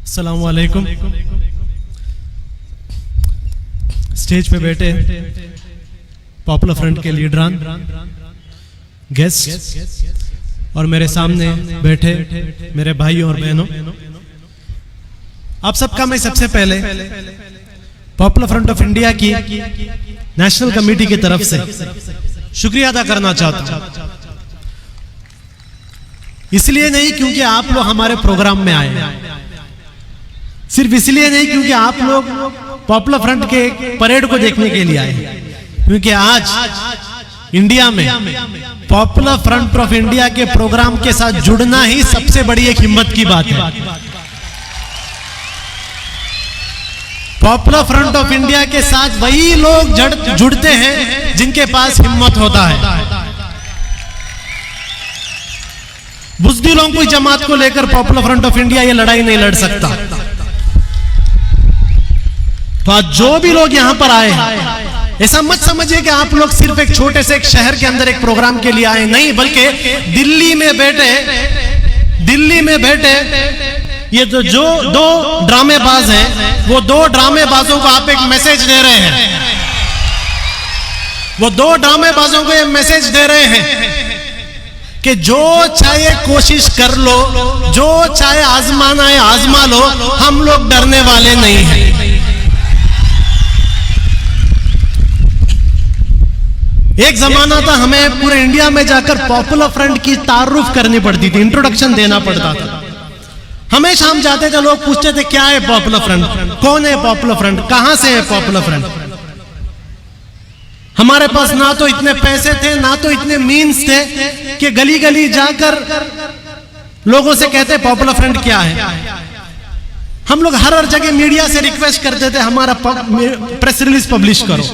अस्सलाम वालेकुम। स्टेज पे बैठे पॉपुलर फ्रंट के लीडरान, गेस्ट और मेरे सामने बैठे मेरे भाई और बहनों, आप सबका मैं सबसे पहले पॉपुलर फ्रंट ऑफ इंडिया की नेशनल कमेटी की तरफ से शुक्रिया अदा करना चाहता हूं। इसलिए नहीं क्योंकि आप लोग हमारे प्रोग्राम में आए, सिर्फ इसलिए नहीं क्योंकि आप लोग पॉपुलर फ्रंट के परेड को देखने के लिए आए, क्योंकि आज इंडिया में पॉपुलर फ्रंट ऑफ इंडिया के प्रोग्राम के साथ जुड़ना ही सबसे बड़ी एक हिम्मत की बात है। पॉपुलर फ्रंट ऑफ इंडिया के साथ वही लोग जुड़ते हैं जिनके पास हिम्मत होता है। बुज़दिलों की जमात को लेकर पॉपुलर फ्रंट ऑफ इंडिया ये लड़ाई नहीं लड़ सकता। तो आज जो भी लोग यहां पर आए हैं, ऐसा मत समझिए कि आप लोग सिर्फ एक छोटे से एक शहर के अंदर एक प्रोग्राम के लिए आए, नहीं, बल्कि दिल्ली में बैठे ये जो दो ड्रामेबाज हैं, वो दो ड्रामेबाजों को आप एक मैसेज दे रहे हैं। वो दो ड्रामेबाजों को ये मैसेज दे रहे हैं कि जो चाहे कोशिश कर लो, जो चाहे आजमाना है आजमा लो, हम लोग डरने वाले नहीं हैं। एक जमाना था हमें पूरे इंडिया में जाकर पॉपुलर फ्रंट की तारुफ करनी पड़ती थी, इंट्रोडक्शन देना पड़ता था। हमेशा हम जाते थे, लोग पूछते थे क्या है पॉपुलर फ्रंट, कौन है पॉपुलर फ्रंट, कहां से है पॉपुलर फ्रंट। हमारे पास ना तो इतने पैसे थे, ना तो इतने मीन्स थे कि गली गली जाकर लोगों से कहते पॉपुलर फ्रंट क्या है। हम लोग हर जगह मीडिया से रिक्वेस्ट करते थे हमारा प्रेस रिलीज पब्लिश करो।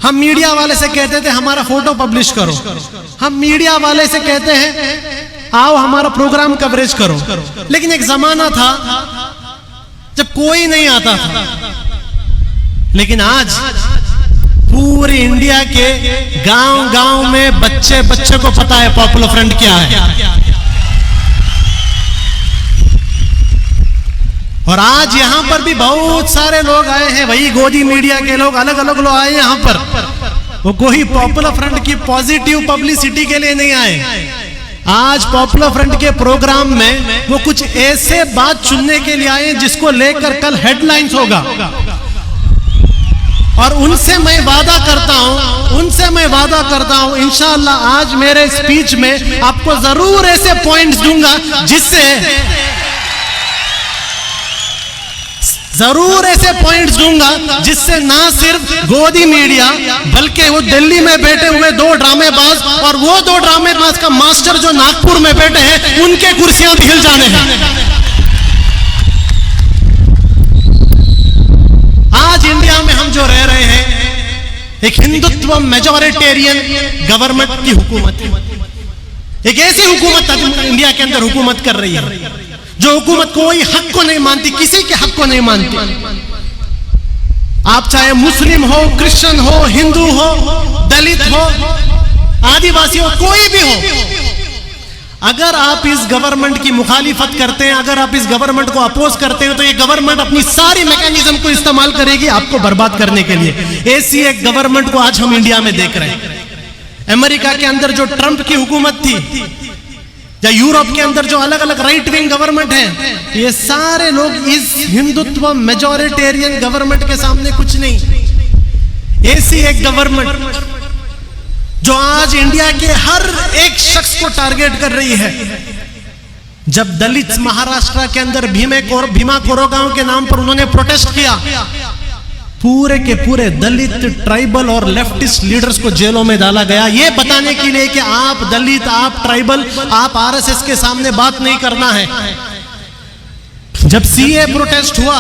हम मीडिया वाले से कहते थे हमारा फोटो पब्लिश करो। हम मीडिया वाले से कहते हैं आओ हमारा प्रोग्राम कवरेज करो। लेकिन एक जमाना था जब कोई नहीं आता था, लेकिन आज पूरे इंडिया के गांव गांव में बच्चे बच्चे को पता है पॉपुलर फ्रंट क्या है। और आज यहां पर भी बहुत सारे लोग आए हैं, वही गोदी मीडिया के लोग, अलग अलग लोग आए यहां पर। वो कोई पॉपुलर फ्रंट की पॉजिटिव पब्लिसिटी के लिए नहीं आए। आज पॉपुलर फ्रंट के प्रोग्राम में वो कुछ ऐसे बात चुनने के लिए आए जिसको लेकर कल हेडलाइंस होगा। और उनसे मैं वादा करता हूं इंशाअल्लाह आज मेरे स्पीच में आपको जरूर ऐसे पॉइंट्स दूंगा जिससे ना सिर्फ गोदी मीडिया बल्कि वो दिल्ली में बैठे हुए दो ड्रामेबाज और वो दो ड्रामेबाज का मास्टर जो नागपुर में बैठे हैं, उनके कुर्सियां भी हिल जाने हैं। आज इंडिया में हम जो रह रहे हैं, एक हिंदुत्व मेजॉरिटेरियन गवर्नमेंट की हुकूमत है। एक ऐसी हुकूमत इंडिया के अंदर हुकूमत कर रही है जो हुकूमत कोई हक को नहीं मानती, किसी के हक को नहीं मानती। आप चाहे मुस्लिम हो, क्रिश्चियन हो, हिंदू हो, दलित हो, आदिवासी हो, कोई भी हो, अगर आप इस गवर्नमेंट की मुखालिफत करते हैं, अगर आप इस गवर्नमेंट को अपोज करते हैं, तो ये गवर्नमेंट अपनी सारी मैकेनिज्म को इस्तेमाल करेगी आपको बर्बाद करने के लिए। ऐसी एक गवर्नमेंट को आज हम इंडिया में देख रहे हैं। अमेरिका के अंदर जो ट्रंप की हुकूमत थी, या यूरोप के अंदर जो अलग अलग राइट विंग गवर्नमेंट है, ये सारे लोग इस हिंदुत्व मेजॉरिटेरियन गवर्नमेंट के सामने कुछ नहीं। ऐसी एक गवर्नमेंट जो आज इंडिया के हर एक शख्स को टारगेट कर रही है। जब दलित महाराष्ट्र के अंदर भीमा कोरेगांव के नाम पर उन्होंने प्रोटेस्ट किया, पूरे के पूरे दलित, ट्राइबल और लेफ्टिस्ट लीडर्स को जेलों में डाला गया, ये बताने के लिए कि आप दलित, आप ट्राइबल, आप आरएसएस के सामने बात नहीं करना है। जब सीए प्रोटेस्ट हुआ,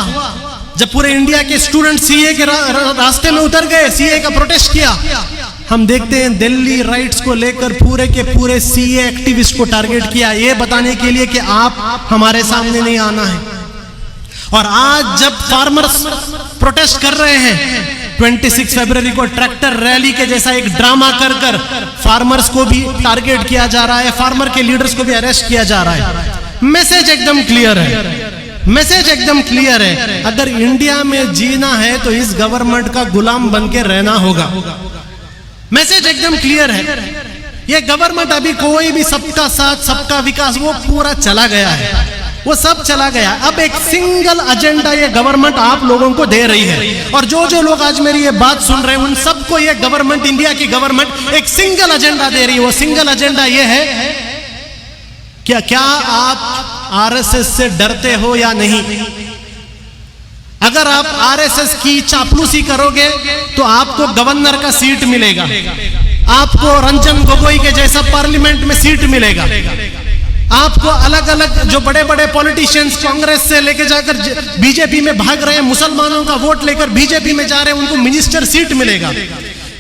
जब पूरे इंडिया के स्टूडेंट सीए के रास्ते में उतर गए, सीए का प्रोटेस्ट किया, हम देखते हैं दिल्ली राइट्स को लेकर पूरे के पूरे सीए एक्टिविस्ट को टारगेट किया, ये बताने के लिए कि आप हमारे सामने नहीं आना है। और आज जब फार्मर्स प्रोटेस्ट कर रहे हैं, 26 फरवरी को ट्रैक्टर रैली के जैसा एक ड्रामा कर फार्मर्स को भी टारगेट किया जा रहा है, फार्मर के लीडर्स को भी अरेस्ट किया जा रहा है। मैसेज एकदम क्लियर है, मैसेज एकदम क्लियर है, अगर इंडिया में जीना है तो इस गवर्नमेंट का गुलाम बन के रहना होगा। मैसेज एकदम क्लियर है। ये गवर्नमेंट अभी कोई भी सबका साथ सबका विकास वो पूरा चला गया है, वो सब चला गया। अब एक सिंगल एजेंडा ये गवर्नमेंट आप लोगों को दे रही है, और जो जो लोग आज मेरी ये बात सुन रहे हैं उन सबको ये गवर्नमेंट, इंडिया की गवर्नमेंट एक सिंगल एजेंडा दे रही है। वो सिंगल एजेंडा ये है, क्या आप आरएसएस से डरते हो या नहीं? अगर आप आरएसएस की चापलूसी करोगे तो आपको गवर्नर का सीट मिलेगा, आपको रंजन गोगोई के जैसा पार्लियामेंट में सीट मिलेगा, आपको अलग अलग जो बड़े बड़े पॉलिटिशियंस कांग्रेस से लेके जाकर बीजेपी में भाग रहे हैं, मुसलमानों का वोट लेकर बीजेपी में जा रहे हैं, उनको मिनिस्टर सीट मिलेगा।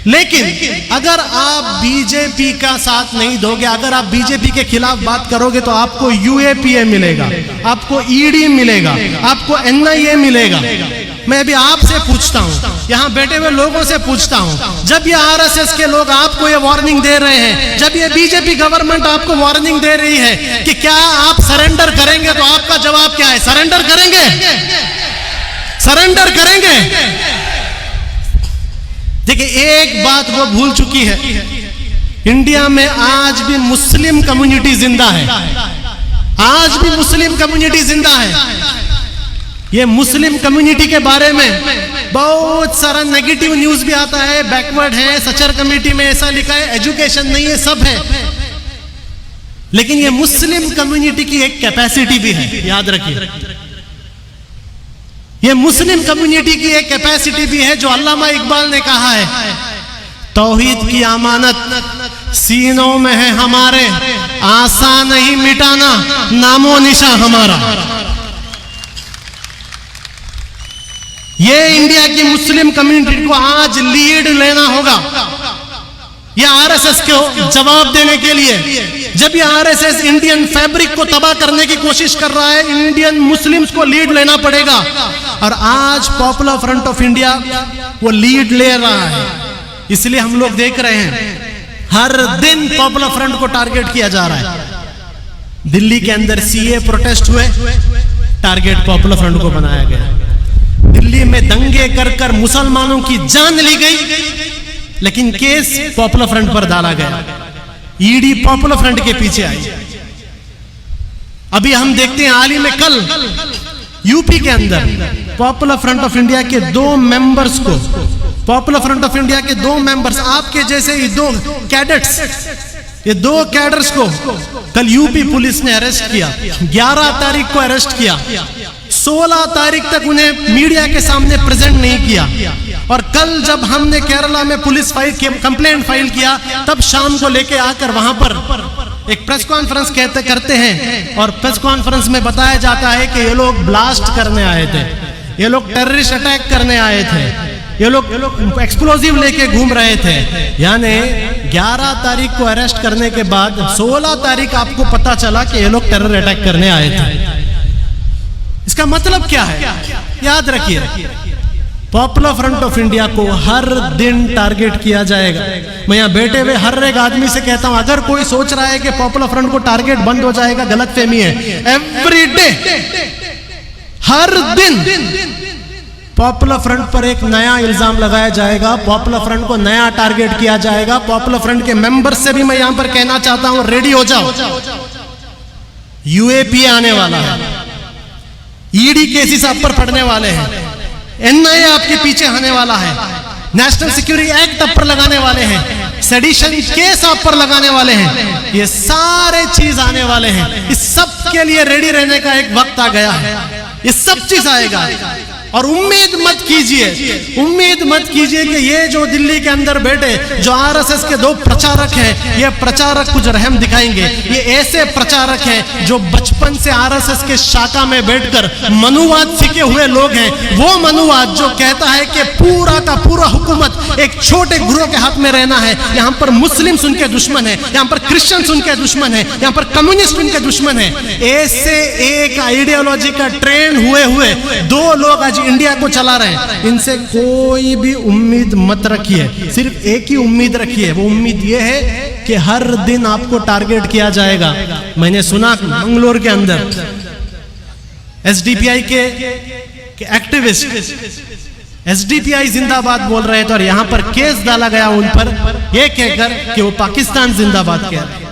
लेकिन अगर आप बीजेपी का साथ नहीं दोगे, अगर आप बीजेपी के खिलाफ बात करोगे तो आपको यूएपीए मिलेगा, आपको ईडी मिलेगा, आपको एनआईए मिलेगा। मैं भी आपसे पूछता हूं, यहां बैठे हुए लोगों से पूछता हूं, जब ये आरएसएस के लोग आपको ये वार्निंग दे रहे हैं, जब ये बीजेपी गवर्नमेंट आपको वार्निंग दे रही है कि क्या आप सरेंडर करेंगे, तो आपका जवाब क्या है? सरेंडर करेंगे? सरेंडर करेंगे? देखिए, एक बात वो भूल चुकी है, इंडिया में आज भी मुस्लिम कम्युनिटी जिंदा है, आज भी मुस्लिम कम्युनिटी जिंदा है। ये मुस्लिम कम्युनिटी के बारे में बहुत सारा नेगेटिव न्यूज भी आता है, बैकवर्ड है, सचर कमेटी में ऐसा लिखा है, एजुकेशन नहीं है, सब है। लेकिन ये मुस्लिम कम्युनिटी की एक कैपेसिटी भी है, याद रखिए। ये मुस्लिम कम्युनिटी की एक कैपेसिटी भी है, जो अल्लामा इकबाल ने कहा है, तौहीद की अमानत सीनों में है हमारे, आसान नहीं मिटाना नामो निशा हमारा। ये इंडिया की मुस्लिम कम्युनिटी को आज लीड लेना होगा, ये आरएसएस को जवाब देने के लिए। जब ये आरएसएस इंडियन फैब्रिक को तबाह करने की कोशिश कर रहा है, इंडियन मुस्लिम्स को लीड लेना पड़ेगा। और आज पॉपुलर फ्रंट ऑफ इंडिया वो लीड ले रहा है, इसलिए हम लोग देख रहे हैं हर दिन पॉपुलर फ्रंट को टारगेट किया जा रहा है। दिल्ली के अंदर सीए प्रोटेस्ट हुए, टारगेट पॉपुलर फ्रंट को बनाया गया। दिल्ली में दंगे कर कर मुसलमानों की जान ली गई, लेकिन केस पॉपुलर फ्रंट पर डाला गया, ईडी पॉपुलर फ्रंट के पीछे आई। अभी हम देखते हैं हाल ही में कल यूपी के अंदर पॉपुलर फ्रंट ऑफ इंडिया के 2 मेंबर्स को, पॉपुलर फ्रंट ऑफ इंडिया के 2 मेंबर्स, आपके जैसे ही 2 कैडेट्स, ये 2 कैडर्स को कल यूपी पुलिस ने अरेस्ट किया। 11 तारीख को अरेस्ट किया, 16 तारीख तक उन्हें मीडिया के सामने प्रेजेंट नहीं किया। और कल जब हमने केरला में पुलिस कंप्लेंट फाइल किया, तब शाम को लेके आकर वहां पर एक प्रेस कॉन्फ्रेंस करते हैं, और प्रेस कॉन्फ्रेंस में बताया जाता है कि ये लोग ब्लास्ट करने आए थे, ये लोग टेररिस्ट अटैक करने आए थे, ये लोग एक्सप्लोजिव लेके घूम रहे थे। यानी 11 तारीख को अरेस्ट करने के बाद 16 तारीख आपको पता चला कि ये लोग टेरर अटैक करने आए थे। इसका मतलब क्या है? याद रखिए, पॉपुलर फ्रंट ऑफ इंडिया को हर दिन टारगेट किया जाएगा। मैं यहाँ बैठे हुए हर एक आदमी से कहता हूं, अगर कोई सोच रहा है कि पॉपुलर फ्रंट को टारगेट बंद हो जाएगा, गलत फहमी है। एवरी डे, हर दिन पॉपुलर फ्रंट पर एक नया इल्जाम लगाया जाएगा, पॉपुलर फ्रंट को नया टारगेट किया जाएगा। पॉपुलर फ्रंट के मेंबर से भी मैं यहां पर कहना चाहता हूं, रेडी हो जाओ, यूएपीए आने वाला है, ईडी केसेस आप पर पड़ने वाले हैं, एनआईए आपके पीछे आने वाला है, नेशनल सिक्योरिटी एक्ट आप पर लगाने वाले हैं, सेडिशन केस आप पर लगाने वाले हैं, ये सारे चीज आने वाले हैं। इस सब के लिए रेडी रहने का एक वक्त आ गया है, ये सब चीज आएगा। और उम्मीद मत कीजिए कि ये जो दिल्ली के अंदर बैठे जो आरएसएस के 2 प्रचारक हैं, ये प्रचारक कुछ रहम दिखाएंगे। ये ऐसे प्रचारक हैं जो बचपन से आरएसएस के शाखा में बैठकर मनुवाद सीखे हुए लोग हैं। वो मनुवाद जो कहता है कि पूरा का पूरा हुकूमत एक छोटे ग्रोह के हाथ में रहना है। यहाँ पर मुस्लिम्स उनके दुश्मन है, यहाँ पर क्रिश्चियंस उनके दुश्मन है, यहाँ पर कम्युनिस्ट उनके दुश्मन है। ऐसे एक आइडियोलॉजी का ट्रेंड हुए 2 लोग आज इंडिया को चला रहे हैं। इनसे कोई भी उम्मीद मत रखिए, सिर्फ एक ही उम्मीद रखिए। वो उम्मीद ये है कि हर दिन आपको टारगेट किया जाएगा। मैंने सुना मंगलोर के अंदर एसडीपीआई के एक्टिविस्ट एसडीपीआई जिंदाबाद बोल रहे थे और यहां पर केस डाला गया उन पर यह कहकर कि वो पाकिस्तान जिंदाबाद कह रहे हैं।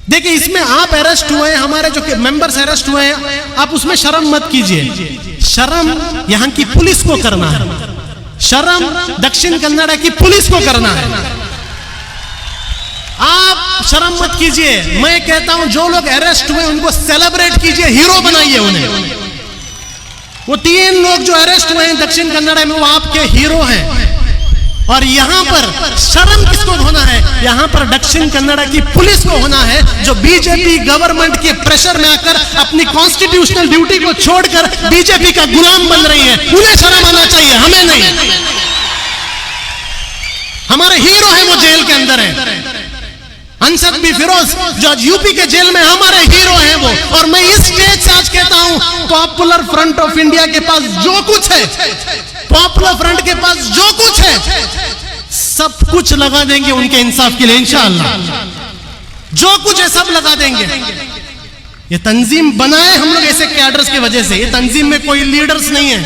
देखिए, इसमें आप अरेस्ट हुए हैं, हमारे जो मेंबर्स अरेस्ट हुए हैं, आप उसमें शर्म मत कीजिए। शर्म यहां की पुलिस को करना है, शर्म दक्षिण कन्नड़ की पुलिस को करना है। आप शर्म मत कीजिए। मैं कहता हूं जो लोग अरेस्ट हुए उनको सेलिब्रेट कीजिए, हीरो बनाइए उन्हें। वो 3 लोग जो अरेस्ट हुए हैं दक्षिण कन्नड़ में, वो आपके हीरो हैं। और यहां पर शर्म किसको होना है? यहां पर दक्षिण कन्नड़ की पुलिस को होना है, जो बीजेपी गवर्नमेंट के प्रेशर में आकर अपनी कॉन्स्टिट्यूशनल ड्यूटी को छोड़कर बीजेपी का गुलाम बन रही है। उन्हें शर्म आना चाहिए, हमें नहीं। हमारे हीरो है, वो जेल के अंदर है। अंसद बी फिरोज जो आज यूपी के जेल में, हमारे हीरो हैं वो। और मैं इस स्टेज से आज कहता हूं, पॉपुलर फ्रंट ऑफ इंडिया के पास जो कुछ है, पॉपुलर फ्रंट के पास जो कुछ है, सब कुछ लगा देंगे उनके इंसाफ के लिए इंशाअल्लाह। जो कुछ है सब लगा देंगे। ये तंजीम बनाए हम लोग ऐसे कैडर्स की वजह से। ये तंजीम में कोई लीडर्स नहीं है।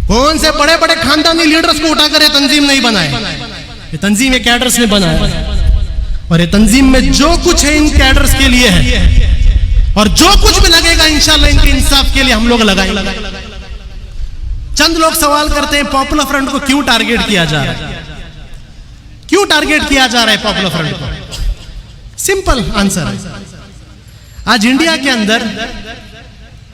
कौन से बड़े बड़े खानदानी लीडर्स को उठाकर ये तंजीम नहीं बनाए। ये तंजीम ये कैडर्स ने बनाया। और ये तंजीम में जो कुछ है इन कैडर्स के लिए है। और जो कुछ भी लगेगा इंशाल्लाह इनके इंसाफ के लिए हम लोग लगाएंगे। चंद लोग सवाल करते हैं, पॉपुलर फ्रंट को क्यों टारगेट किया जा रहा है? क्यों टारगेट किया जा रहा है पॉपुलर फ्रंट को? सिंपल आंसर है, आज इंडिया के अंदर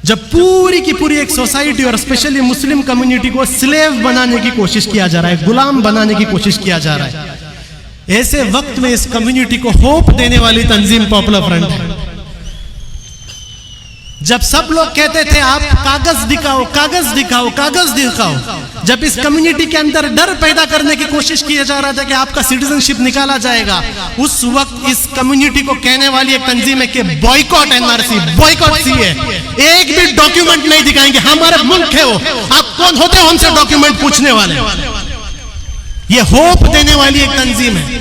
जब पूरी की पूरी एक सोसाइटी और स्पेशली मुस्लिम कम्युनिटी को स्लेव बनाने की कोशिश किया जा रहा है, गुलाम बनाने की कोशिश किया जा रहा है, ऐसे वक्त में इस कम्युनिटी को होप देने वाली तंजीम पॉपुलर फ्रंट है। जब सब लोग कहते थे आप कागज दिखाओ, कागज दिखाओ, कागज दिखाओ, जब इस कम्युनिटी के अंदर डर पैदा करने की कोशिश किया जा रहा था कि आपका सिटीजनशिप निकाला जाएगा, उस वक्त इस कम्युनिटी को कहने वाली एक तंजीम है कि बॉयकॉट एनआरसी, बॉयकॉट सीए। एक भी डॉक्यूमेंट नहीं दिखाएंगे, हमारे मुल्क है वो, आप कौन होते हो हमसे डॉक्यूमेंट पूछने वाले? ये होप देने वाली एक तंजीम है,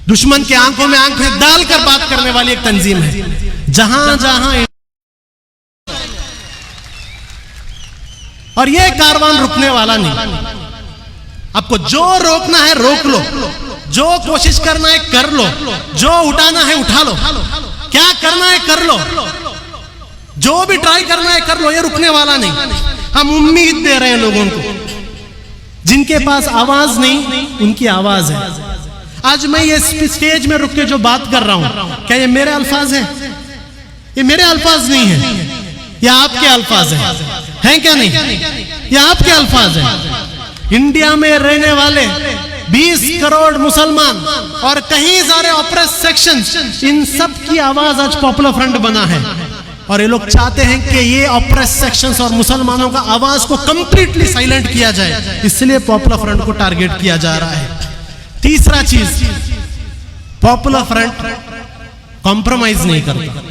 दुश्मन के आंखों में आंखें डालकर बात करने वाली एक तंजीम है। जहां जहां और ये कारवान रुकने वाला नहीं। आपको जो रोकना है रोक लो, जो कोशिश करना है कर लो, जो उठाना है उठा लो, क्या करना है कर लो, जो भी ट्राई करना है कर लो। ये रुकने वाला नहीं। हम उम्मीद दे रहे हैं लोगों को, जिनके पास आवाज नहीं उनकी आवाज है। आज मैं ये स्टेज में रुक के जो बात कर रहा हूं, क्या ये मेरे अल्फाज हैं? ये मेरे अल्फाज नहीं है, ये आपके अल्फाज हैं क्या नहीं? ये आपके अल्फाज हैं। इंडिया में रहने वाले 20 करोड़ मुसलमान और कहीं सारे ऑप्रेस सेक्शंस, इन सब की आवाज आज पॉपुलर फ्रंट बना है। और ये लोग चाहते हैं कि ये ऑप्रेस सेक्शंस और मुसलमानों का आवाज को कंप्लीटली साइलेंट किया जाए, इसलिए पॉपुलर फ्रंट को टारगेट किया जा रहा है। तीसरा चीज, पॉपुलर फ्रंट कॉम्प्रोमाइज नहीं करता।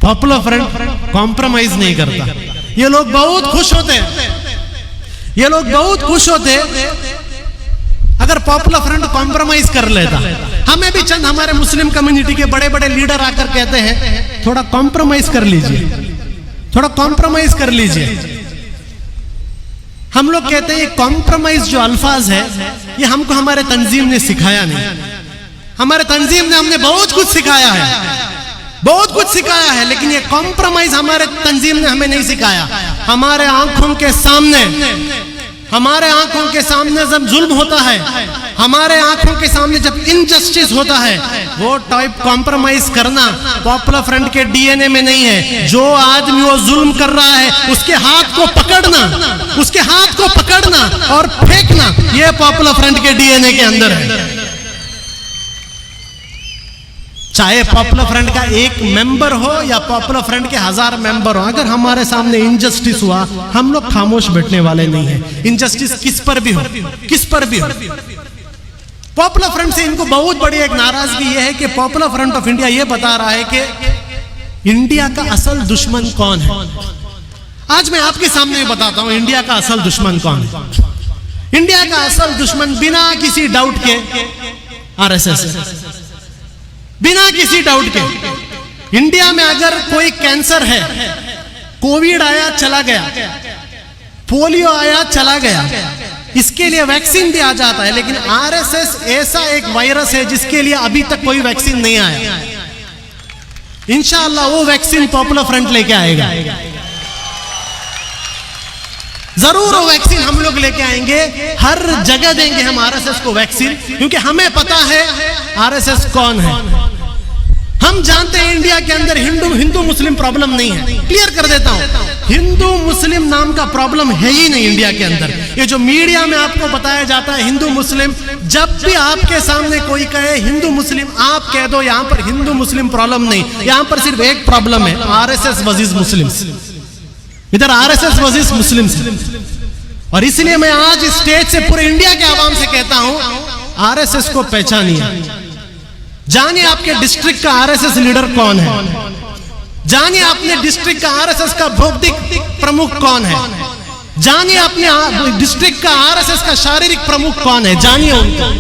पॉपुलर फ्रंट कॉम्प्रोमाइज नहीं करता। ये लोग बहुत खुश होते हैं, ये लोग बहुत खुश होते अगर पॉपुलर फ्रंट कॉम्प्रोमाइज कर लेता। हमें भी चंद हमारे मुस्लिम कम्युनिटी के बड़े बड़े लीडर आकर कहते हैं थोड़ा कॉम्प्रोमाइज कर लीजिए, थोड़ा कॉम्प्रोमाइज कर लीजिए। हम लोग कहते हैं कॉम्प्रोमाइज जो अल्फाज है ये हमको हमारे तंजीम ने सिखाया नहीं। हमारे तंजीम ने हमने बहुत कुछ सिखाया है, बहुत कुछ सिखाया है, लेकिन ये कॉम्प्रोमाइज हमारे तंजीम ने हमें नहीं सिखाया। हमारे आंखों के सामने, हमारे आंखों के सामने जब जुल्म होता है, हमारे आंखों के सामने जब इनजस्टिस होता है, वो टाइप कॉम्प्रोमाइज करना पॉपुलर फ्रंट के डीएनए में नहीं है। जो आदमी वो जुल्म कर रहा है उसके हाथ को पकड़ना, उसके हाथ को पकड़ना और फेंकना, ये पॉपुलर फ्रंट के डीएनए के अंदर है। चाहे पॉपुलर फ्रंट का एक मेंबर हो या पॉपुलर फ्रंट के 1000 मेंबर हो, अगर हमारे सामने इनजस्टिस हुआ हम लोग खामोश बैठने वाले नहीं है। इनजस्टिस किस पर भी हो, किस पर भी हो। पॉपुलर फ्रंट से इनको बहुत बड़ी एक नाराजगी यह है कि पॉपुलर फ्रंट ऑफ इंडिया यह बता रहा है कि इंडिया का असल दुश्मन कौन है। आज मैं आपके सामने बताता हूं इंडिया का असल दुश्मन कौन है। इंडिया का असल दुश्मन बिना किसी डाउट के आरएसएस है, बिना किसी डाउट के। इंडिया में अगर कोई कैंसर है, कोविड आया चला गया, पोलियो आया चला गया, इसके लिए वैक्सीन भी आ जाता है। लेकिन आरएसएस ऐसा एक वायरस है जिसके लिए अभी तक कोई वैक्सीन नहीं आया। इंशाअल्लाह वो वैक्सीन पॉपुलर फ्रंट लेके आएगा, जरूर वो वैक्सीन हम लोग लेके आएंगे, हर जगह देंगे हम आरएसएस को वैक्सीन, क्योंकि हमें पता है आरएसएस कौन है। हम जानते हैं इंडिया के अंदर हिंदू मुस्लिम प्रॉब्लम नहीं है। क्लियर कर देता हूं, हिंदू मुस्लिम नाम का प्रॉब्लम है ही नहीं इंडिया के अंदर। ये जो मीडिया में आपको बताया जाता है हिंदू मुस्लिम, जब भी आपके सामने कोई कहे हिंदू मुस्लिम, आप कह दो यहां पर हिंदू मुस्लिम प्रॉब्लम नहीं, यहां पर सिर्फ एक प्रॉब्लम है, आरएसएस वर्सेस मुस्लिम। इधर आरएसएस वर्सेस मुस्लिम। और इसलिए मैं आज स्टेज से पूरे इंडिया के आवाम से कहता हूं, आरएसएस को पहचानिए। जानिए आपके डिस्ट्रिक्ट का आरएसएस लीडर कौन है, जानिए अपने डिस्ट्रिक्ट का आरएसएस का भौतिक प्रमुख कौन है, जानिए अपने डिस्ट्रिक्ट का आरएसएस का शारीरिक प्रमुख कौन है, जानिए उनको,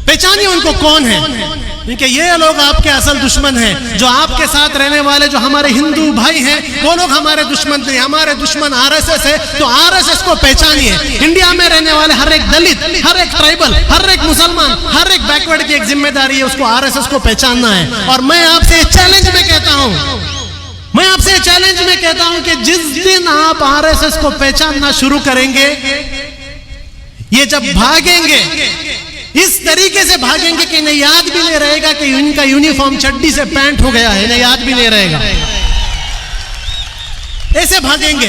पहचानिए उनको कौन है। क्योंकि ये लोग आपके असल दुश्मन हैं। जो आपके साथ रहने वाले जो हमारे हिंदू भाई हैं, वो लोग हमारे दुश्मन नहीं, हमारे दुश्मन आरएसएस है। तो आरएसएस को पहचानिए। इंडिया में रहने वाले हर एक दलित, हर एक ट्राइबल, हर एक मुसलमान, हर एक बैकवर्ड की एक जिम्मेदारी है, उसको आरएसएस को पहचानना है। और मैं आपसे चैलेंज में कहता हूं, मैं आपसे चैलेंज में कहता हूं कि जिस दिन आप आरएसएस को पहचानना शुरू करेंगे, ये जब भागेंगे इस तरीके से भागेंगे कि इन्हें याद भी नहीं रहेगा कि इनका यूनिफॉर्म चड्डी से पैंट हो गया है, इन्हें याद भी नहीं रहेगा। ऐसे भागेंगे।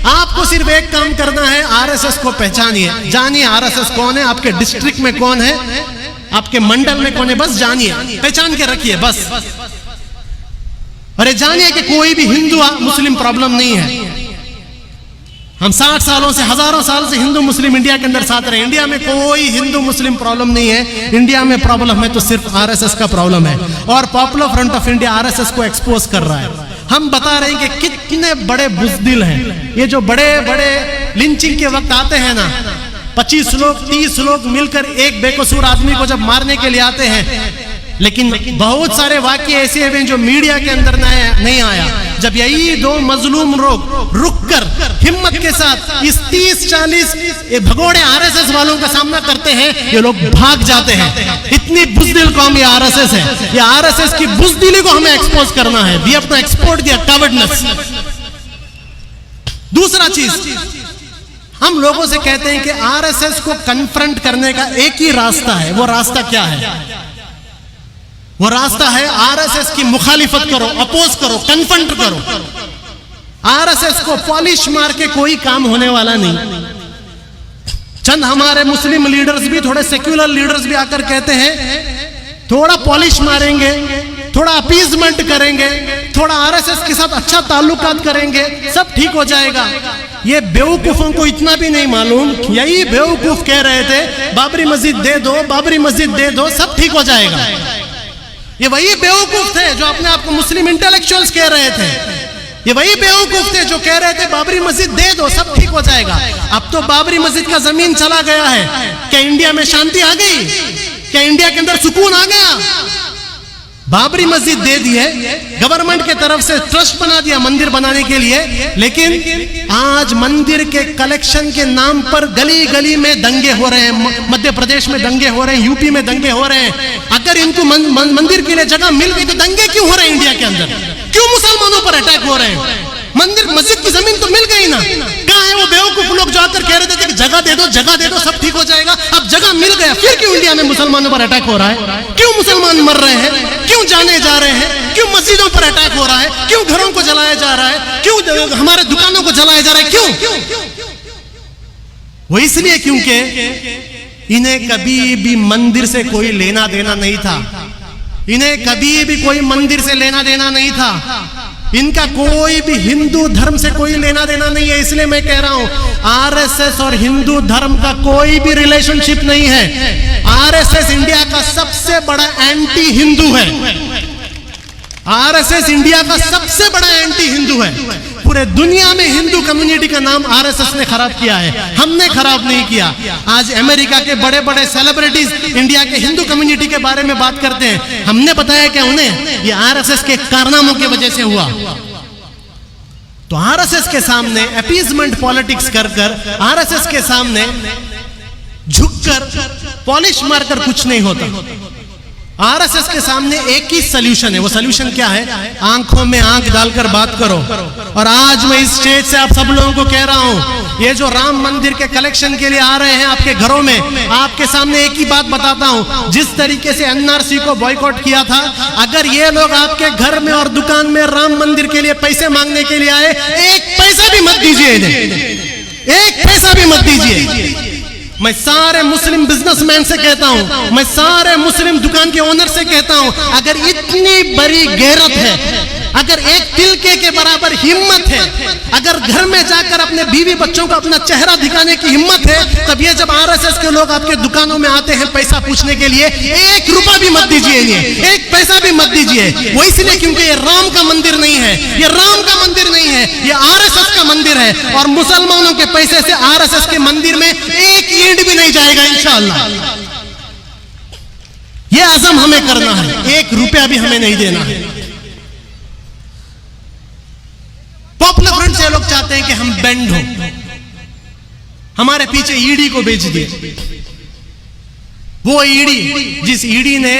आपको सिर्फ एक काम करना है, आरएसएस को पहचानिए, जानिए आरएसएस कौन है, आपके डिस्ट्रिक्ट में कौन है, आपके मंडल में कौन है, बस जानिए, पहचान के रखिए बस। अरे जानिए कि कोई भी हिंदू मुस्लिम प्रॉब्लम नहीं है। हम 60 सालों से, हजारों साल से हिंदू मुस्लिम इंडिया के अंदर साथ रहे। इंडिया में कोई हिंदू मुस्लिम प्रॉब्लम नहीं है। इंडिया में प्रॉब्लम है तो सिर्फ आरएसएस का प्रॉब्लम है। और popular front of India RSS को एक्सपोज कर रहा है। हम बता रहे हैं कि कितने बड़े बुज़दिल हैं। ये जो बड़े बड़े लिंचिंग के वक्त आते हैं ना, 25 लोग 30 लोग मिलकर एक बेकसूर आदमी को जब मारने के लिए आते हैं, लेकिन बहुत सारे वाक्य ऐसे हैं जो मीडिया के अंदर नहीं आया। जब यही दो मजलूम लोग रुककर हिम्मत के साथ इस 30-40 भगोड़े आरएसएस वालों का सामना करते हैं, ये लोग भाग जाते हैं। इतनी बुज़दिल कौम ये आरएसएस है। ये आरएसएस की बुज़दिली को हमें एक्सपोज करना है। We have to export their coveredness. दूसरा चीज, हम लोगों से कहते हैं कि आरएसएस को कन्फ्रंट करने का एक ही रास्ता है। वो रास्ता क्या है? वो रास्ता है आरएसएस की मुखालिफत करो, अपोज करो, कन्फ्रंट करो। आरएसएस को पॉलिश मार के कोई काम होने वाला नहीं। चंद हमारे मुस्लिम लीडर्स भी, थोड़े सेक्युलर लीडर्स भी आकर कहते हैं थोड़ा पॉलिश मारेंगे, थोड़ा अपीजमेंट करेंगे, थोड़ा आरएसएस के साथ अच्छा ताल्लुकात करेंगे, सब ठीक हो जाएगा। ये बेवकूफों को इतना भी नहीं मालूम, यही बेवकूफ कह रहे थे बाबरी मस्जिद दे दो, बाबरी मस्जिद दे दो, सब ठीक हो जाएगा। ये वही बेवकूफ थे जो अपने आप को मुस्लिम इंटेलेक्चुअल्स कह रहे थे। ये वही बेवकूफ थे जो कह रहे थे बाबरी मस्जिद दे दो, सब ठीक हो जाएगा। अब तो बाबरी मस्जिद का जमीन चला गया है। क्या इंडिया में शांति आ गई? क्या इंडिया के अंदर सुकून आ गया? बाबरी मस्जिद दे दी है, गवर्नमेंट के तरफ से ट्रस्ट बना दिया मंदिर बनाने के लिए, लेकिन आज मंदिर के कलेक्शन के नाम पर गली गली में दंगे हो रहे हैं। मध्य प्रदेश में दंगे हो रहे हैं, यूपी में दंगे हो रहे हैं। अगर इनको मंदिर के लिए जगह मिल गई तो दंगे क्यों हो रहे हैं इंडिया के अंदर? क्यों मुसलमानों पर अटैक हो रहे हैं? मंदिर मस्जिद की जमीन तो मिल गई ना। कहाँ है वो बेवकूफ लोग जो आकर कह रहे थे कि जगह दे दो, जगह दे दो, सब ठीक हो जाएगा? अब जगह मिल गया, फिर क्यों इंडिया में मुसलमानों पर अटैक हो रहा है? क्यों मुसलमान मर रहे हैं? क्यों जाने जा रहे हैं? क्यों मस्जिदों पर अटैक हो रहा है? क्यों घरों को जलाया जा रहा है? क्यों हमारे दुकानों को जलाया जा रहा है? क्यों? वो इसलिए क्योंकि इन्हें कभी भी मंदिर से कोई लेना देना नहीं था। इन्हें कभी भी कोई मंदिर से लेना देना नहीं था। इनका कोई भी हिंदू धर्म से कोई लेना देना नहीं है। इसलिए मैं कह रहा हूं आरएसएस और हिंदू धर्म का कोई भी रिलेशनशिप नहीं है। आरएसएस इंडिया का सबसे बड़ा एंटी हिंदू है। आरएसएस इंडिया का सबसे बड़ा एंटी हिंदू है। पूरे दुनिया में हिंदू कम्युनिटी का नाम आरएसएस ने खराब किया है, हमने खराब नहीं किया। आज अमेरिका के बड़े बड़े सेलिब्रिटीज इंडिया के हिंदू कम्युनिटी के बारे में बात करते हैं, हमने बताया कि उन्हें ये आरएसएस के कारनामों की वजह से हुआ। तो आरएसएस के सामने अपीजमेंट पॉलिटिक्स कर कर, आरएसएस के सामने झुककर पॉलिश मारकर कुछ नहीं होता। आरएसएस के सामने एक ही सॉल्यूशन है, वो सॉल्यूशन क्या है? आंखों में आंख डालकर बात करो। और आज मैं इस स्टेज से आप सब लोगों को कह रहा हूं, ये जो राम मंदिर के कलेक्शन के लिए आ रहे हैं आपके घरों में, आपके सामने एक ही बात बताता हूं, जिस तरीके से एनआरसी को बॉयकॉट किया था, अगर ये लोग आपके घर में और दुकान में राम मंदिर के लिए पैसे मांगने के लिए आए, एक पैसा भी मत दीजिए इन्हें, एक पैसा भी मत दीजिए। मैं सारे मुस्लिम बिजनेसमैन से कहता हूं, मैं सारे मुस्लिम दुकान के ओनर से कहता हूं, अगर इतनी बड़ी गैरत है, अगर एक तिलके के बराबर हिम्मत है, अगर घर में जाकर अपने बीवी बच्चों को अपना चेहरा दिखाने की हिम्मत है, तब ये जब आरएसएस के लोग आपके दुकानों में आते हैं पैसा पूछने के लिए, एक रुपया भी मत दीजिए इन्हें, एक पैसा भी मत दीजिए। वो इसलिए क्योंकि ये राम का मंदिर नहीं है, ये राम का मंदिर नहीं है, ये आरएसएस का मंदिर है। और मुसलमानों के पैसे से आरएसएस के मंदिर में एक ईंट भी नहीं जाएगा इंशाअल्लाह। ये आज़म हमें करना है, एक रुपया भी हमें नहीं देना है। पॉपुलर फ्रंट से लोग चाहते हैं कि हम बेंड हो, हमारे पीछे ईडी को बेच दिए। वो ईडी जिस ईडी ने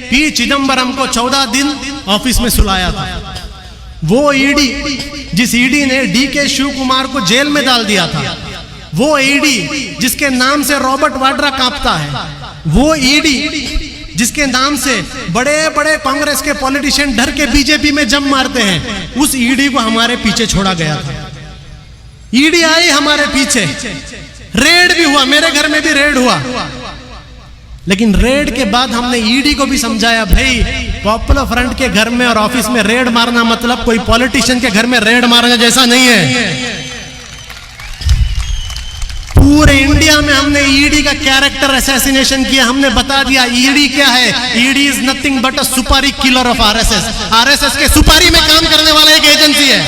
पी चिदंबरम को 14 दिन ऑफिस में सुलाया था, वो ईडी जिस ईडी ने डीके शिव कुमार को जेल में डाल दिया था, वो ईडी जिसके नाम से रॉबर्ट वाड्रा कांपता है, वो ईडी जिसके नाम से बड़े बड़े कांग्रेस के पॉलिटिशियन डर के बीजेपी में जम मारते हैं, उस ईडी को हमारे पीछे छोड़ा गया था। ईडी आई हमारे पीछे, रेड भी हुआ, मेरे घर में भी रेड हुआ, लेकिन रेड के बाद हमने ईडी को भी समझाया, भाई पॉपुलर फ्रंट के घर में और ऑफिस में रेड मारना मतलब कोई पॉलिटिशियन के घर में रेड मारना जैसा नहीं है। पूरे इंडिया में हमने ईडी का कैरेक्टर असैसिनेशन किया, हमने बता दिया ईडी क्या है। ईडी इज नथिंग बट अ सुपारी किलर ऑफ आरएसएस। आरएसएस के सुपारी में काम करने वाला एक एजेंसी है।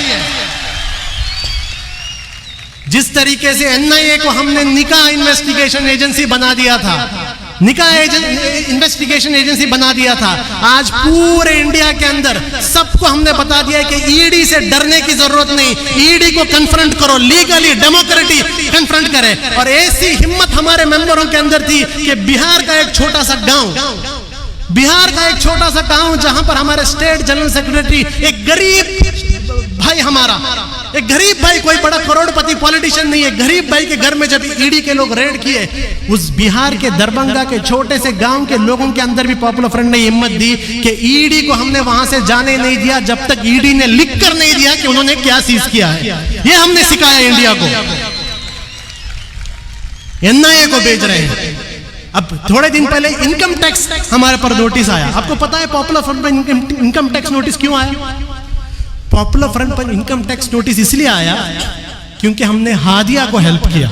जिस तरीके से एनआईए को हमने निकाह इन्वेस्टिगेशन एजेंसी बना दिया था, निकाह इन्वेस्टिगेशन एजेंसी बना दिया था, आज पूरे इंडिया के अंदर सबको हमने बता दिया है कि ईडी से डरने की जरूरत नहीं, ईडी को कन्फ्रंट करो, लीगली डेमोक्रेटिक कन्फ्रंट करे। और ऐसी हिम्मत हमारे मेंबरों के अंदर थी कि बिहार का एक छोटा सा गांव जहां पर हमारे स्टेट जनरल सेक्रेटरी, एक गरीब भाई, हमारा एक गरीब भाई, कोई बड़ा करोड़पति पॉलिटिशियन नहीं है, गरीब भाई के घर में जब ईडी के लोग रेड किए, उस बिहार के दरभंगा के छोटे से गांव के लोगों के अंदर भी पॉपुलर फ्रंट ने हिम्मत दी कि ईडी को हमने वहां से जाने नहीं दिया जब तक ईडी ने लिख कर नहीं दिया कि उन्होंने क्या सीज किया है। ये हमने सिखाया इंडिया को। एनआईए को भेज रहे हैं। अब थोड़े दिन पहले इनकम टैक्स हमारे पर नोटिस आया। आपको पता है पॉपुलर फ्रंट पर इनकम टैक्स नोटिस क्यों आया? पॉपुलर फ्रंट पर इनकम टैक्स नोटिस इसलिए आया क्योंकि हमने हादिया को हेल्प किया।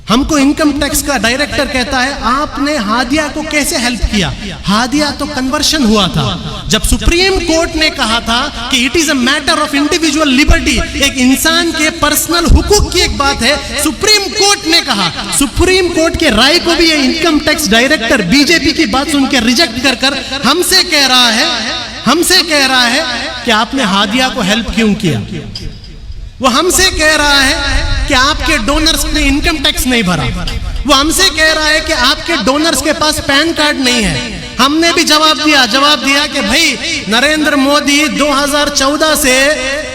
हमको इनकम टैक्स का डायरेक्टर कहता है, आपने हादिया को कैसे हेल्प किया? हादिया तो कन्वर्शन हुआ था। जब सुप्रीम कोर्ट ने कहा था कि it is a matter of individual liberty, एक इंसान के पर्सनल हुकूक की एक बात है, सुप्रीम कोर्ट ने कहा, सुप्रीम कोर्ट के राय को भी ये इनकम टैक्स डायरेक्टर बीजेपी की बात सुन के रिजेक्ट कर कर हमसे कह रहा है कि आपने हादिया को हेल्प क्यों किया। वो हमसे कह रहा है कि आपके डोनर्स ने इनकम टैक्स नहीं भरा। वो हमसे कह रहा है कि आपके डोनर्स के पास पैन कार्ड नहीं है। हमने भी जवाब दिया कि भाई नरेंद्र मोदी 2014 से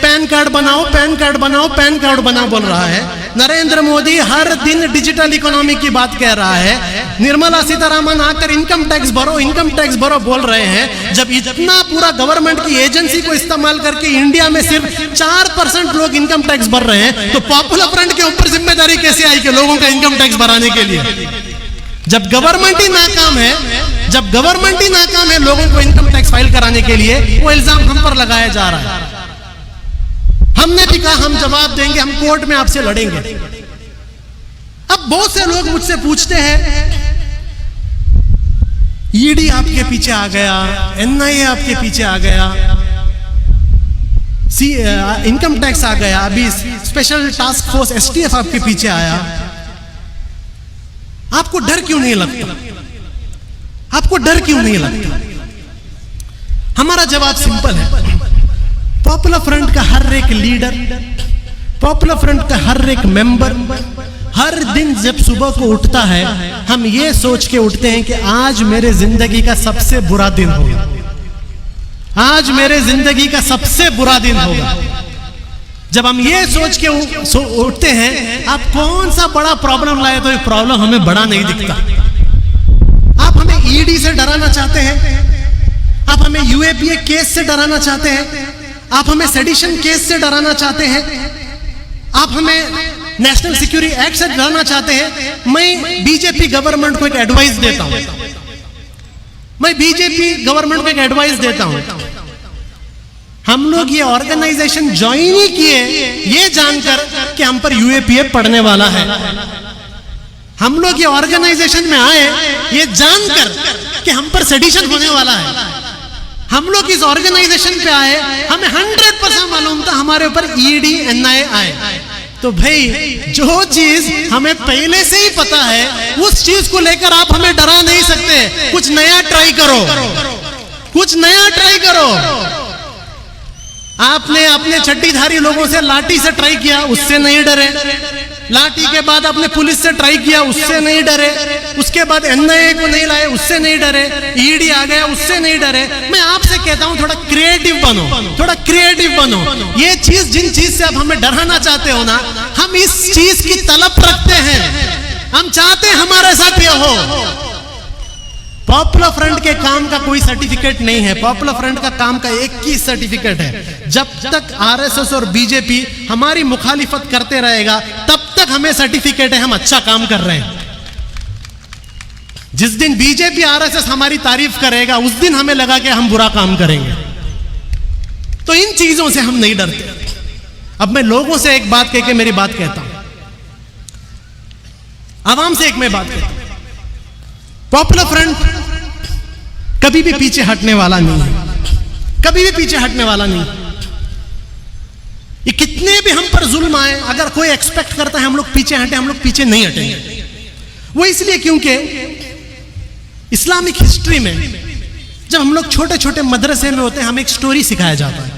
पैन कार्ड बनाओ बोल रहा है। नरेंद्र मोदी हर दिन डिजिटल इकोनॉमी की बात कह रहा है। निर्मला सीतारामन आकर इनकम टैक्स भरो बोल रहे हैं। जब इतना पूरा गवर्नमेंट की एजेंसी को इस्तेमाल करके इंडिया में सिर्फ 4% लोग इनकम टैक्स भर रहे हैं, तो पॉपुलर फ्रंट के ऊपर जिम्मेदारी कैसे आई कि लोगों का इनकम टैक्स भराने के लिए? जब गवर्नमेंट ही नाकाम है लोगों को इनकम टैक्स फाइल कराने के लिए, वो इल्जाम हम पर लगाया जा रहा है। हमने भी कहा हम जवाब देंगे, हम कोर्ट में आपसे लड़ेंगे। अब बहुत से लोग मुझसे पूछते हैं, ईडी आपके पीछे आ गया, एनआईए आपके पीछे आ गया, इनकम टैक्स आ गया, अभी स्पेशल टास्क फोर्स एसटीएफ आपके पीछे आया, आपको डर क्यों नहीं लगता? आपको डर क्यों नहीं लगता? हमारा जवाब सिंपल है। पॉपुलर फ्रंट का हर एक लीडर, पॉपुलर फ्रंट का हर एक मेंबर हर दिन जब सुबह को उठता है, हम ये सोच के उठते हैं कि आज मेरे जिंदगी का सबसे बुरा दिन होगा, आज मेरे जिंदगी का सबसे बुरा दिन होगा। जब हम ये सोच के उठते हैं, आप कौन सा बड़ा प्रॉब्लम लाए तो ये प्रॉब्लम हमें बड़ा नहीं दिखता। आप हमें ईडी से डराना चाहते हैं, आप हमें यूएपीए केस से डराना चाहते हैं, आप हमें सेडिशन केस से डराना चाहते हैं, आप हमें नेशनल सिक्योरिटी एक्ट से डराना चाहते हैं। मैं बीजेपी गवर्नमेंट को एक एडवाइस देता हूं, मैं बीजेपी गवर्नमेंट को एक एडवाइस देता हूं, हम लोग ये ऑर्गेनाइजेशन ज्वाइन ही किए ये जानकर कि हम पर यूएपीए पड़ने वाला है। हम लोग ये ऑर्गेनाइजेशन में आए ये जानकर कि हम पर सेडिशन होने वाला है। हम लोग इस ऑर्गेनाइजेशन पे आए, हमें 100% मालूम था हमारे ऊपर ईडी एनआईए आए। तो भाई जो चीज हमें पहले से ही पता है उस चीज को लेकर आप हमें डरा नहीं सकते। कुछ नया ट्राई करो, कुछ नया ट्राई करो। आपने अपने चड्डीधारी लोगों से लाठी से ट्राई किया, उससे नहीं डरे। लाठी के बाद आपने पुलिस से ट्राई किया, उससे नहीं डरे। उसके बाद एनआईए को नहीं लाए, उससे नहीं डरे। ईडी आ गया, उससे नहीं डरे। मैं आपसे कहता हूं थोड़ा क्रिएटिव बनो, थोड़ा क्रिएटिव बनो। ये चीज जिन चीज से आप हमें डराना चाहते हो ना, हम इस चीज की तलब रखते हैं, हम चाहते हैं हमारे साथ ये हो। पॉपुलर फ्रंट के काम का कोई सर्टिफिकेट नहीं है, पॉपुलर फ्रंट का काम का एक ही सर्टिफिकेट है। जब तक आरएसएस और बीजेपी हमारी मुखालिफत करते रहेगा तब तक हमें सर्टिफिकेट है हम अच्छा काम कर रहे हैं। जिस दिन बीजेपी आरएसएस हमारी तारीफ करेगा उस दिन हमें लगा कि हम बुरा काम करेंगे। तो इन चीजों से हम नहीं डरते। अब मैं लोगों से एक बात कह के मेरी बात कहता हूं, आवाम से एक मैं बात कहता हूं। पॉपुलर फ्रंट कभी भी पीछे हटने वाला नहीं है, कभी भी पीछे हटने वाला नहीं। ये कितने भी हम पर जुल्म आए, अगर कोई एक्सपेक्ट करता है हम लोग पीछे हटे, हम लोग पीछे नहीं हटेंगे। वो इसलिए क्योंकि इस्लामिक हिस्ट्री में जब हम लोग छोटे छोटे मदरसे में होते हैं, हमें एक स्टोरी सिखाया जाता है।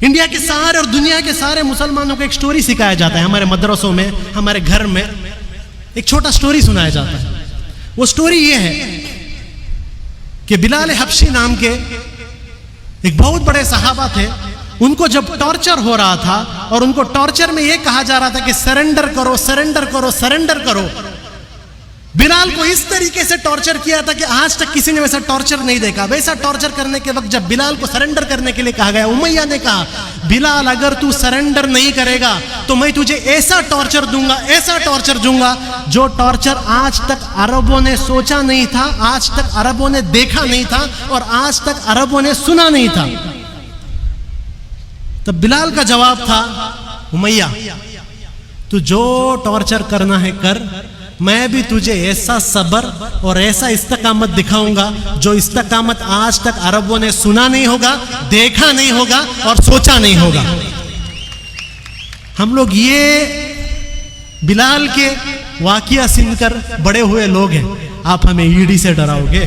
इंडिया के सारे और दुनिया के सारे मुसलमानों को एक स्टोरी सिखाया जाता है। हमारे मदरसों में, हमारे घर में एक छोटा स्टोरी सुनाया जाता है। वो स्टोरी ये है कि बिलाल हबशी नाम के एक बहुत बड़े सहाबा थे। उनको जब टॉर्चर हो रहा था और उनको टॉर्चर में ये कहा जा रहा था कि सरेंडर करो, सरेंडर करो, सरेंडर करो, बिलाल को इस तरीके से टॉर्चर किया था कि आज तक किसी ने वैसा टॉर्चर नहीं देखा। वैसा टॉर्चर करने के वक्त जब बिलाल को सरेंडर करने के लिए कहा गया, उमैया ने कहा, बिलाल अगर तू सरेंडर नहीं करेगा तो मैं तुझे ऐसा टॉर्चर दूंगा, ऐसा टॉर्चर दूंगा जो टॉर्चर आज तक अरबों ने सोचा नहीं था, आज तक अरबों ने देखा नहीं था और आज तक अरबों ने सुना नहीं था। तब बिलाल का जवाब था, उमैया तू जो टॉर्चर करना है कर, मैं भी तुझे ऐसा सबर और ऐसा इस्तकामत दिखाऊंगा जो इस्तकामत आज तक अरबों ने सुना नहीं होगा, देखा नहीं होगा और सोचा नहीं होगा। हम लोग ये बिलाल के वाकिया सुनकर बड़े हुए लोग हैं। आप हमें ईडी से डराओगे,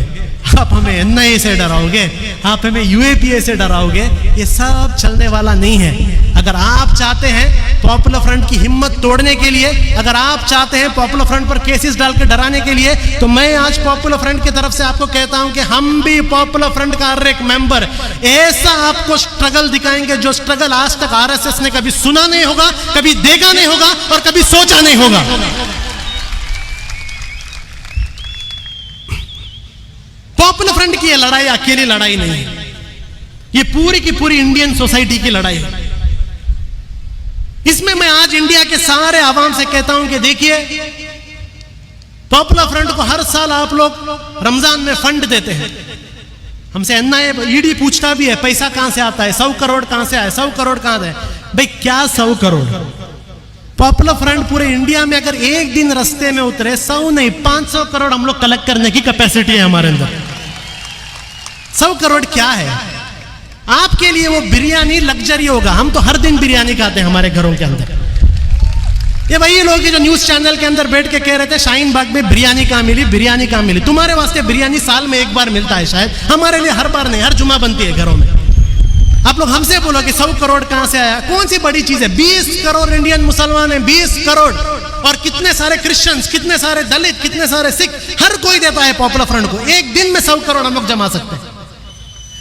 आप हमें एनआईए से डराओगे, आप हमें यूएपीए से डराओगे, ये सब चलने वाला नहीं है। अगर आप चाहते हैं पॉपुलर फ्रंट की हिम्मत तोड़ने के लिए, अगर आप चाहते हैं पॉपुलर फ्रंट पर केसेस डाल के डराने के लिए, तो मैं आज पॉपुलर फ्रंट की तरफ से आपको कहता हूं कि हम भी पॉपुलर फ्रंट का हर एक मेंबर ऐसा आपको स्ट्रगल दिखाएंगे जो स्ट्रगल आज तक आरएसएस ने कभी सुना नहीं होगा, कभी देखा नहीं होगा और कभी सोचा नहीं होगा। पॉपुलर फ्रंट की ये लड़ाई अकेली लड़ाई नहीं है, ये पूरी की पूरी इंडियन सोसाइटी की लड़ाई है। इसमें मैं आज इंडिया के सारे आवाम से कहता हूं कि देखिए, पॉपुलर फ्रंट को हर साल आप लोग रमजान में फंड देते हैं। हमसे एनआईए ईडी पूछता भी है पैसा कहां से आता है, 100 करोड़ कहां से आया, 100 करोड़ कहां है। भाई क्या 100 करोड़? पॉपुलर फ्रंट पूरे इंडिया में अगर एक दिन रास्ते में उतरे, 100 नहीं 500 करोड़ हम लोग कलेक्ट करने की कैपेसिटी है हमारे अंदर। 100 करोड़ क्या है? आपके लिए वो बिरयानी लग्जरी होगा। हम तो हर दिन बिरयानी खाते हैं हमारे घरों के अंदर। ये वही लोग जो न्यूज चैनल के अंदर बैठ के कह रहे थे शाहीन बाग में बिरयानी कहाँ मिली, बिरयानी कहाँ मिली। तुम्हारे वास्ते बिरयानी साल में एक बार मिलता है शायद, हमारे लिए हर बार नहीं, हर जुमा बनती है घरों में। आप लोग हमसे बोलो कि 100 करोड़ कहां से आया, कौन सी बड़ी चीज है। 20 करोड़ इंडियन मुसलमान हैं, 20 करोड़, और कितने सारे क्रिश्चियंस, कितने सारे दलित, कितने सारे सिख, हर कोई देता है पॉपुलर फ्रंट को। एक दिन में 100 करोड़ हम लोग जमा सकते हैं।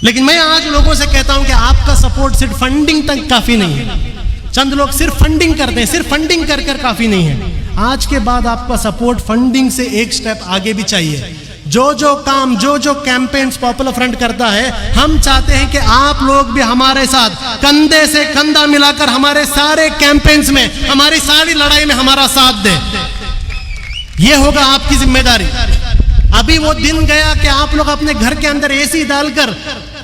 लेकिन मैं आज लोगों से कहता हूं कि आपका सपोर्ट सिर्फ फंडिंग तक काफी नहीं है। चंद लोग सिर्फ फंडिंग करते हैं, सिर्फ फंडिंग कर कर काफी नहीं है। आज के बाद आपका सपोर्ट फंडिंग से एक स्टेप आगे भी चाहिए। जो काम, जो कैंपेन्स पॉपुलर फ्रंट करता है, हम चाहते हैं कि आप लोग भी हमारे साथ कंधे से कंधा मिलाकर हमारे सारे कैंपेन्स में, हमारी सारी लड़ाई में हमारा साथ दें। यह होगा आपकी जिम्मेदारी। अभी वो दिन गया कि आप लोग अपने घर के अंदर एसी डालकर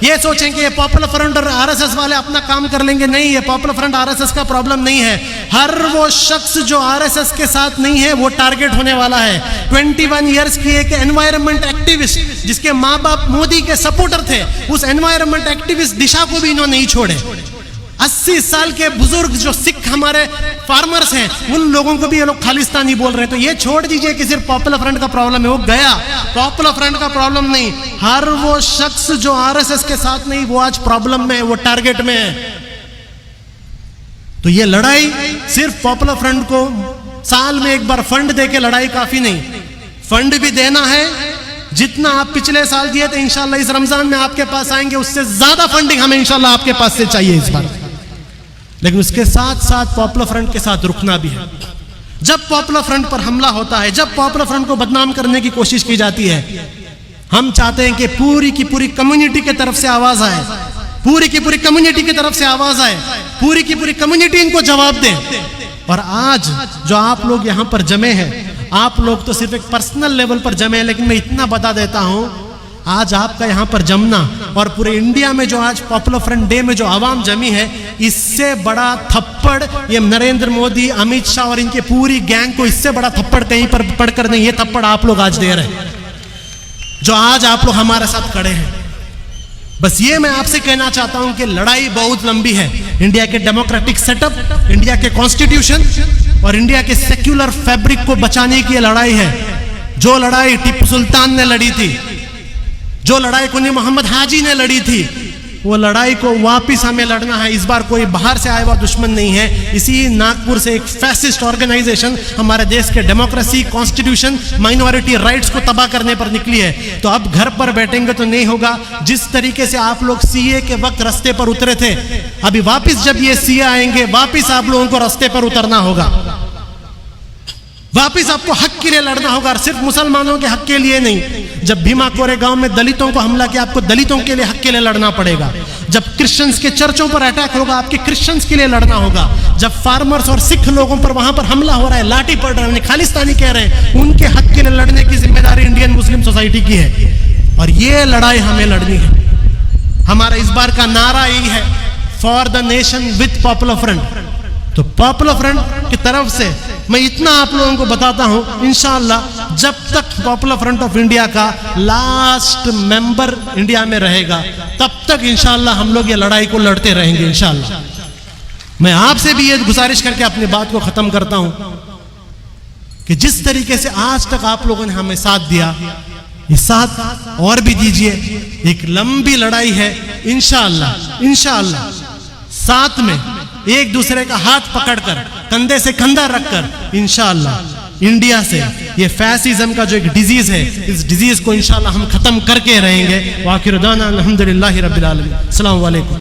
ये सोचेंगे ये पॉपुलर फ्रंट और आरएसएस वाले अपना काम कर लेंगे। नहीं, ये पॉपुलर फ्रंट आरएसएस का प्रॉब्लम नहीं है। हर वो शख्स जो आरएसएस के साथ नहीं है वो टारगेट होने वाला है। 21 इयर्स की एक एनवायरनमेंट एक्टिविस्ट जिसके माँ बाप मोदी के सपोर्टर थे, उस एनवायरनमेंट एक्टिविस्ट दिशा को भी इन्होंने नहीं छोड़े। 80 साल के बुजुर्ग जो सिख हमारे फार्मर्स हैं, उन लोगों को भी ये लोग खालिस्तानी बोल रहे हैं। तो ये छोड़ दीजिए कि सिर्फ पॉपुलर फ्रंट का प्रॉब्लम है, वो गया। पॉपुलर फ्रंट का प्रॉब्लम नहीं, हर वो शख्स जो आरएसएस के साथ नहीं वो आज प्रॉब्लम में है, वो टारगेट में है। तो ये लड़ाई सिर्फ पॉपुलर फ्रंट को साल में एक बार फंड देके लड़ाई काफी नहीं, फंड भी देना है। जितना आप पिछले साल दिए थे इंशाल्लाह इस रमजान में आपके पास आएंगे, उससे ज्यादा फंडिंग हमें इंशाल्लाह आपके पास से चाहिए इस बार। लेकिन उसके साथ साथ पॉपुलर फ्रंट के साथ रुकना भी है। जब पॉपुलर फ्रंट पर हमला होता है, जब पॉपुलर फ्रंट को बदनाम करने की कोशिश की जाती है, हम चाहते हैं कि पूरी की पूरी कम्युनिटी की तरफ से आवाज आए, पूरी की पूरी कम्युनिटी की तरफ से आवाज आए, पूरी की पूरी कम्युनिटी इनको जवाब दे। और आज जो आप लोग यहां पर जमे हैं, आप लोग तो सिर्फ एक पर्सनल लेवल पर जमे हैं, लेकिन मैं इतना बता देता हूं, आज आपका यहां पर जमना और पूरे इंडिया में जो आज पॉपुलर फ्रंट डे में जो आवाम जमी है, इससे बड़ा थप्पड़ ये नरेंद्र मोदी, अमित शाह और इनके पूरी गैंग को इससे बड़ा थप्पड़ कहीं पर पड़कर नहीं, ये थप्पड़ आप लोग आज दे रहे हैं, जो आज आप लोग हमारे साथ खड़े हैं। बस ये मैं आपसे कहना चाहता हूं कि लड़ाई बहुत लंबी है। इंडिया के डेमोक्रेटिक सेटअप, इंडिया के कॉन्स्टिट्यूशन और इंडिया के सेक्युलर फैब्रिक को बचाने की लड़ाई है। जो लड़ाई टीपू सुल्तान ने लड़ी थी, जो लड़ाई कुनी मोहम्मद हाजी ने लड़ी थी, वो लड़ाई को वापिस हमें लड़ना है। इस बार कोई बाहर से आया हुआ दुश्मन नहीं है। इसी नागपुर से एक फैसिस्ट ऑर्गेनाइजेशन हमारे देश के डेमोक्रेसी, कॉन्स्टिट्यूशन, माइनॉरिटी राइट्स को तबाह करने पर निकली है। तो अब घर पर बैठेंगे तो नहीं होगा। जिस तरीके से आप लोग सीए के वक्त रास्ते पर उतरे थे, अभी वापिस जब ये सीए आएंगे, वापिस आप लोगों को रास्ते पर उतरना होगा। वापिस आपको हक के लिए लड़ना होगा, और सिर्फ मुसलमानों के हक के लिए नहीं। जब भीमा कोरेगांव में दलितों को हमला किया, आपको दलितों के लिए हक के लिए लड़ना पड़ेगा। जब क्रिश्चियंस के चर्चों पर अटैक होगा, आपके क्रिश्चियंस के लिए लड़ना होगा। जब फार्मर्स और सिख लोगों पर वहां पर हमला हो रहा है, लाठी पड़ रहा है, उन्हें खालिस्तानी कह रहे हैं, उनके हक के लिए लड़ने की जिम्मेदारी इंडियन मुस्लिम सोसाइटी की है। और ये लड़ाई हमें लड़नी है। हमारा इस बार का नारा यही है, for the nation with popular front. तो पॉपुलर फ्रंट की तरफ से मैं इतना आप लोगों को बताता हूं, इंशाअल्लाह जब तक पॉपुलर फ्रंट ऑफ इंडिया का लास्ट मेंबर इंडिया में रहेगा, तब तक इंशाअल्लाह हम लोग ये लड़ाई को लड़ते रहेंगे इंशाअल्लाह। मैं आपसे भी ये गुजारिश करके अपनी बात को खत्म करता हूं कि जिस तरीके से आज तक आप लोगों ने हमें साथ दिया, ये साथ और भी दीजिए। एक लंबी लड़ाई है, इंशाअल्लाह इंशाअल्लाह साथ में एक दूसरे का हाथ पकड़कर, कंधे से कंधा रखकर इंशाअल्लाह इंडिया से ये फैसिज्म का जो एक डिजीज है, इस डिजीज को इंशाअल्लाह हम खत्म करके रहेंगे। वाखिर दाना अल्हम्दुलिल्लाहि रब्बिल आलमीन। अस्सलामु अलैकुम।